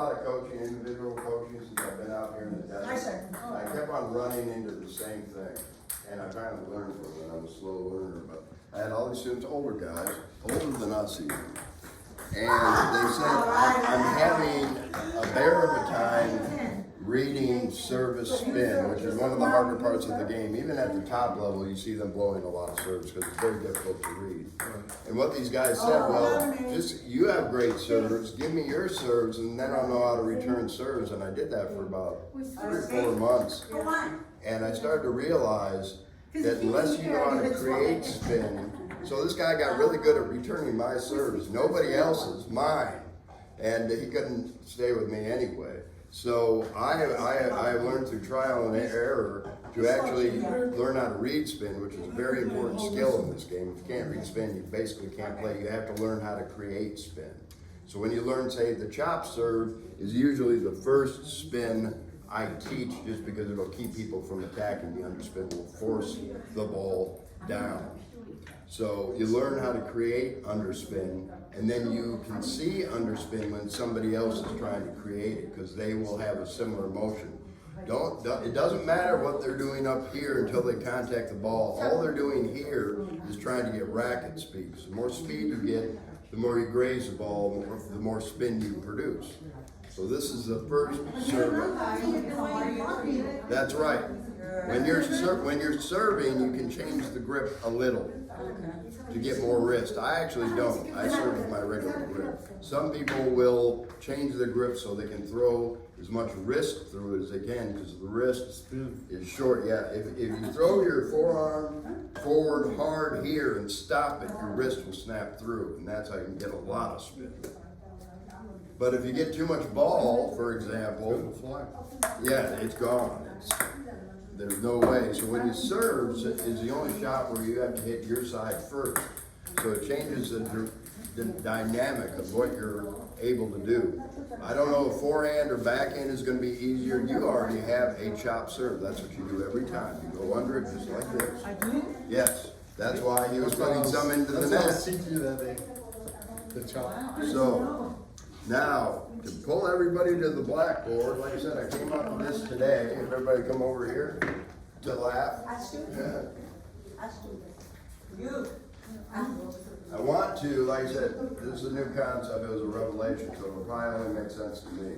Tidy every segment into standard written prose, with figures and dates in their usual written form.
lot of coaching, individual coaching, since I've been out here in the desert. Nice, sir. I kept on running into the same thing, and I kind of learned from it. I'm a slow learner, but I had all these students, older guys, older than us even. And they said, I'm having a bear of a time reading service spin, which is one of the harder parts of the game. Even at the top level, you see them blowing a lot of serves because it's very difficult to read. And what these guys said, well, just you have great serves, give me your serves, and then I'll know how to return serves. And I did that for about 3 or 4 months. And I started to realize that unless you know how to create spin, so this guy got really good at returning my serves, nobody else's, mine. And he couldn't stay with me anyway. So I learned through trial and error to actually learn how to read spin, which is a very important skill in this game. If you can't read spin, you basically can't play. You have to learn how to create spin. So when you learn, say, the chop serve is usually the first spin I teach, just because it'll keep people from attacking the underspin, will force the ball down. So you learn how to create underspin, and then you can see underspin when somebody else is trying to create it, because they will have a similar motion. It doesn't matter what they're doing up here until they contact the ball. All they're doing here is trying to get racket speed. So the more speed you get, the more you graze the ball, the more spin you produce. So this is the first serve. That's right. When you're serving, you can change the grip a little to get more wrist. I actually don't. I serve with my regular grip. Some people will change the grip so they can throw as much wrist through it as they can, because the wrist is short. Yeah, if you throw your forearm forward hard here and stop it, your wrist will snap through, and that's how you can get a lot of spin. But if you get too much ball, for example, yeah, it's gone. There's no way. So when you serve is the only shot where you have to hit your side first. So it changes the dynamic of what you're able to do. I don't know if forehand or backhand is going to be easier. You already have a chop serve. That's what you do every time. You go under it just like this. I do? Yes. That's why he was putting some into the net. The chop. So now, to pull everybody to the blackboard, like I said, I came up with this today. If everybody come over here to laugh. Yeah. I want to, like I said, this is a new concept. It was a revelation, so it'll probably only make sense to me.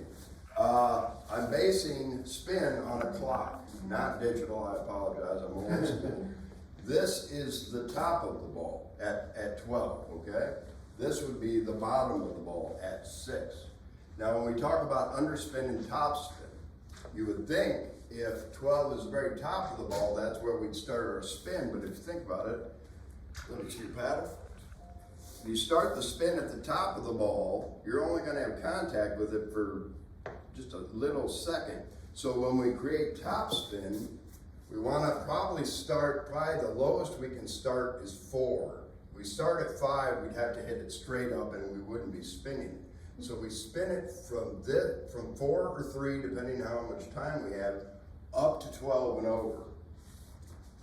I'm basing spin on a clock, not digital. I apologize. I'm old school. This is the top of the ball at 12, okay? This would be the bottom of the ball at 6. Now, when we talk about underspin and topspin, you would think if 12 is the very top of the ball, that's where we'd start our spin. But if you think about it, let me see your paddle. If you start the spin at the top of the ball, you're only going to have contact with it for just a little second. So when we create topspin, we want to probably the lowest we can start is 4. If we start at 5, we'd have to hit it straight up and we wouldn't be spinning. So we spin it from 4 or 3, depending on how much time we have, up to 12 and over.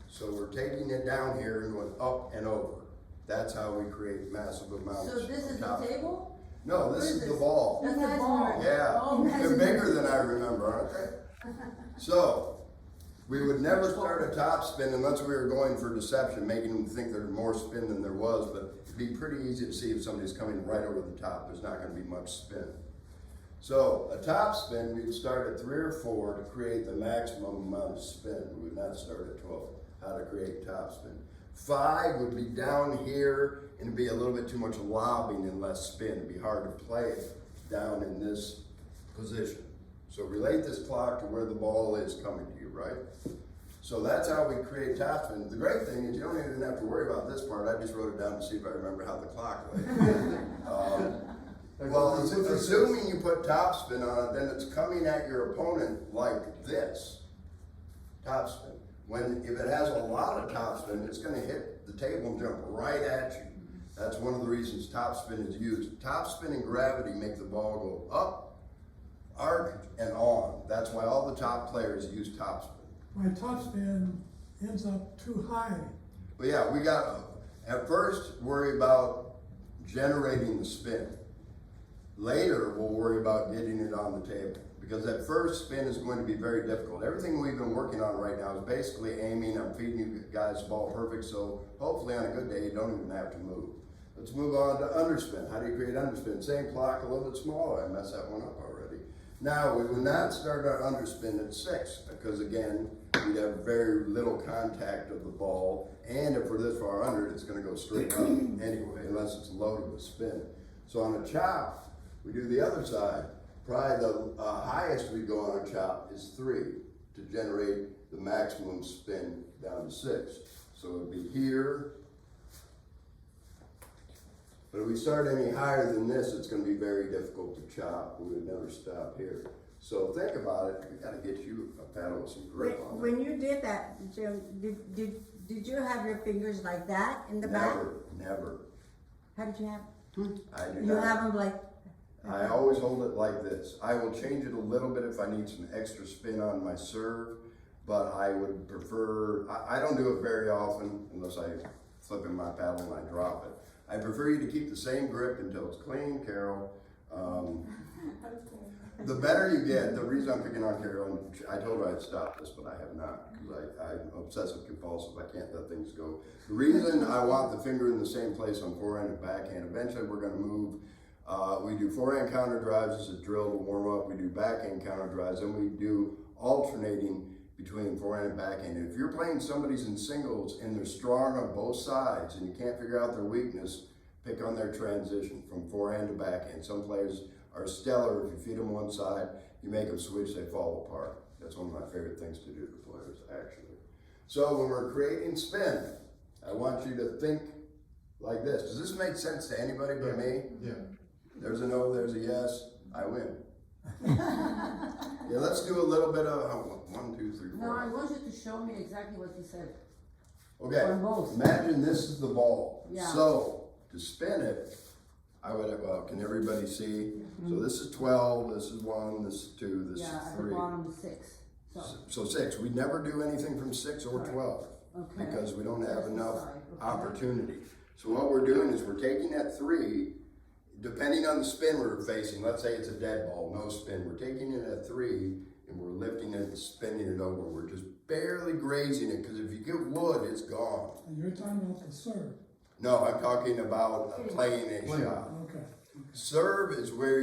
So we're taking it down here and going up and over. That's how we create massive amounts. So this is the table? No, this is the ball. That's the ball. Yeah, Oh, they're bigger than I remember, aren't they? So, we would never start a top spin unless we were going for deception, making them think there's more spin than there was, but it'd be pretty easy to see if somebody's coming right over the top. There's not going to be much spin. So, a top spin, we'd start at 3 or 4 to create the maximum amount of spin. We would not start at 12. How to create top spin. 5 would be down here, and it'd be a little bit too much lobbing and less spin. It'd be hard to play it down in this position. So relate this clock to where the ball is coming to you, right? So that's how we create topspin. The great thing is you don't even have to worry about this part. I just wrote it down to see if I remember how the clock went. Well, assuming you put topspin on it, then it's coming at your opponent like this. Topspin. If it has a lot of topspin, it's going to hit the table and jump right at you. That's one of the reasons topspin is used. Topspin and gravity make the ball go up, arc, and on. That's why all the top players use topspin. My topspin ends up too high. But yeah, we got to, at first, worry about generating the spin. Later, we'll worry about getting it on the table, because that first spin is going to be very difficult. Everything we've been working on right now is basically aiming. I'm feeding you guys the ball perfect, so hopefully on a good day, you don't even have to move. Let's move on to underspin. How do you create underspin? Same clock, a little bit smaller. I messed that one up already. Now, we will not start our underspin at 6, because again, we'd have very little contact of the ball, and if we're this far under it, it's gonna go straight up anyway, unless it's loaded with spin. So on a chop, we do the other side. Probably the highest we go on a chop is 3 to generate the maximum spin down to 6. So it'd be here. But if we start any higher than this, it's gonna be very difficult to chop. We would never stop here. So think about it, we gotta get you a paddle with some grip on it. When you did that, Jim, did you have your fingers like that in the back? Never. How did you have? I do You not. have them like? I always hold it like this. I will change it a little bit if I need some extra spin on my serve, but I would prefer, I don't do it very often unless I flip in my paddle and I drop it. I prefer you to keep the same grip until it's clean, Carol. The better you get, the reason I'm picking on Carol, and I told her I'd stop this, but I have not, because I'm obsessive compulsive, I can't let things go. The reason I want the finger in the same place on forehand and backhand, eventually we're gonna move, we do forehand counter drives as a drill to warm up, we do backhand counter drives, and we do alternating between forehand and backhand. And if you're playing somebody's in singles and they're strong on both sides and you can't figure out their weakness, pick on their transition from forehand to backhand. Some players are stellar. If you feed them one side, you make them switch, they fall apart. That's one of my favorite things to do to players, actually. So when we're creating spin, I want you to think like this. Does this make sense to anybody but me? Yeah. There's a no, there's a yes, I win. Yeah, let's do a little bit of 1, 2, 3, 4. No, I want you to show me exactly what you said. Okay, On both. imagine this is the ball. Yeah. So, to spin it, I would, well, can everybody see? So this is 12, this is 1, this is 2, this Yeah, is at the 3. bottom, 6. So 6, we never do anything from 6 or 12 Okay. because we don't have That's the enough side, okay. opportunity. So what we're doing is we're taking that 3, depending on the spin we're facing, let's say it's a dead ball, no spin, we're taking it at 3 and we're lifting it and spinning it over. We're just barely grazing it, because if you get wood, it's gone. And you're talking about the serve. No, I'm talking about playing a shot. Okay. Serve is where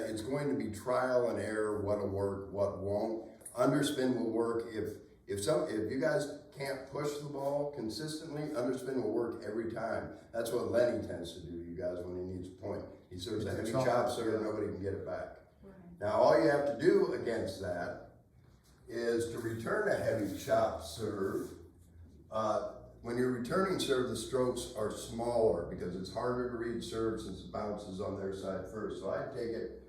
it's going to be trial and error, what'll work, what won't. Underspin will work if you guys can't push the ball consistently, underspin will work every time. That's what Lenny tends to do to you guys when he needs a point. He serves a heavy chop serve, nobody can get it back. Now, all you have to do against that is to return a heavy chop serve. When you're returning serve, the strokes are smaller because it's harder to read serve since it bounces on their side first. So I take it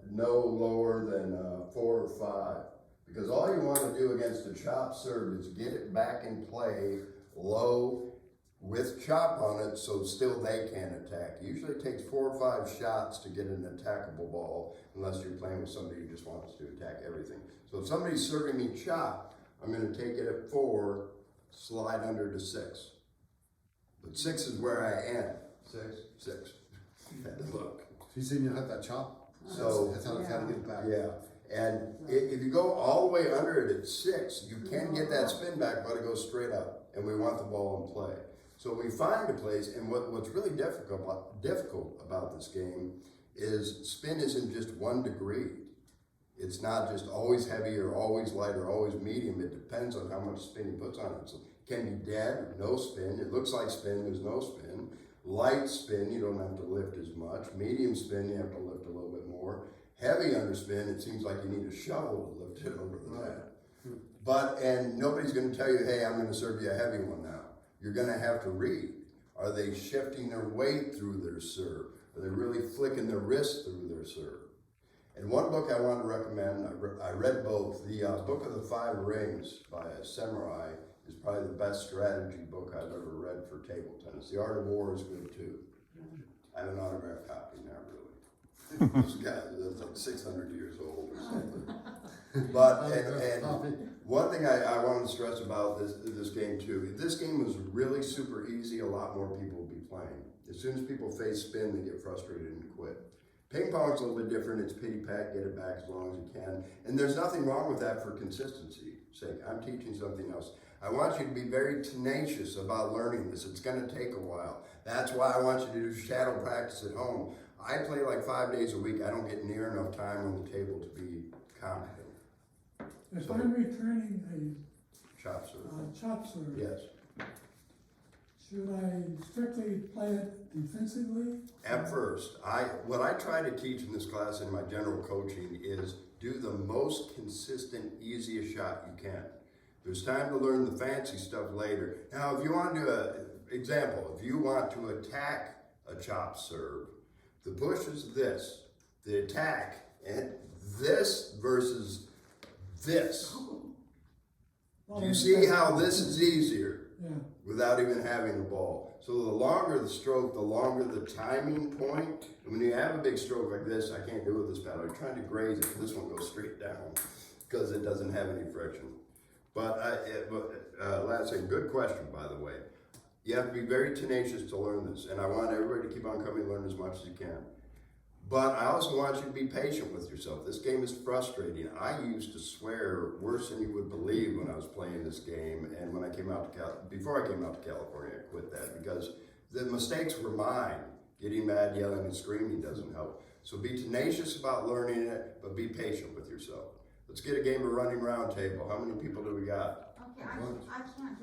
no lower than 4 or 5, because all you want to do against a chop serve is get it back in play low with chop on it, so still they can attack. Usually it takes 4 or 5 shots to get an attackable ball, unless you're playing with somebody who just wants to attack everything. So if somebody's serving me chop, I'm going to take it at 4, slide under to 6. But 6 is where I am. 6. Had to look. So you saying you had that chop? So That's how to get it back. yeah, and if you go all the way under it at 6, you can get that spin back, but it goes straight up, and we want the ball in play. So we find a place, and what's really difficult about this game is spin isn't just 1 degree. It's not just always heavy or always light or always medium. It depends on how much spin he puts on it. So it can be dead, no spin. It looks like spin, there's no spin. Light spin, you don't have to lift as much. Medium spin, you have to lift a little bit more. Heavy underspin, it seems like you need a shovel to lift it over the net. And nobody's gonna tell you, hey, I'm gonna serve you a heavy one now. You're gonna have to read. Are they shifting their weight through their serve? Are they really flicking their wrist through their serve? And one book I want to recommend, I read both. The Book of the 5 Rings by a samurai is probably the best strategy book I've ever read for table tennis. The Art of War is good too. I have an autographed copy now, really. This guy is like 600 years old or something. But, and one thing I want to stress about this game too, if this game was really super easy, a lot more people would be playing. As soon as people face spin, they get frustrated and quit. Ping pong's a little bit different. It's pity pat, get it back as long as you can. And there's nothing wrong with that for consistency's sake. I'm teaching something else. I want you to be very tenacious about learning this. It's going to take a while. That's why I want you to do shadow practice at home. I play like 5 days a week. I don't get near enough time on the table to be competent. If I'm returning Chop serve. a chop serve, Yes. should I strictly play it defensively? At first, what I try to teach in this class in my general coaching is do the most consistent, easiest shot you can. There's time to learn the fancy stuff later. Now, if you want to do if you want to attack a chop serve, the push is this, the attack, and this versus this. Do you see how this is easier? Yeah. Without even having the ball. So the longer the stroke, the longer the timing point. And when you have a big stroke like this, I can't do it with this paddle. You're trying to graze it, this one goes straight down because it doesn't have any friction. But last thing, good question, by the way. You have to be very tenacious to learn this, and I want everybody to keep on coming and learn as much as you can. But I also want you to be patient with yourself. This game is frustrating. I used to swear worse than you would believe when I was playing this game, and when I came out to before I came out to California, I quit that because the mistakes were mine. Getting mad, yelling, and screaming doesn't help. So be tenacious about learning it, but be patient with yourself. Let's get a game of running round table. How many people do we got? Okay, I just want to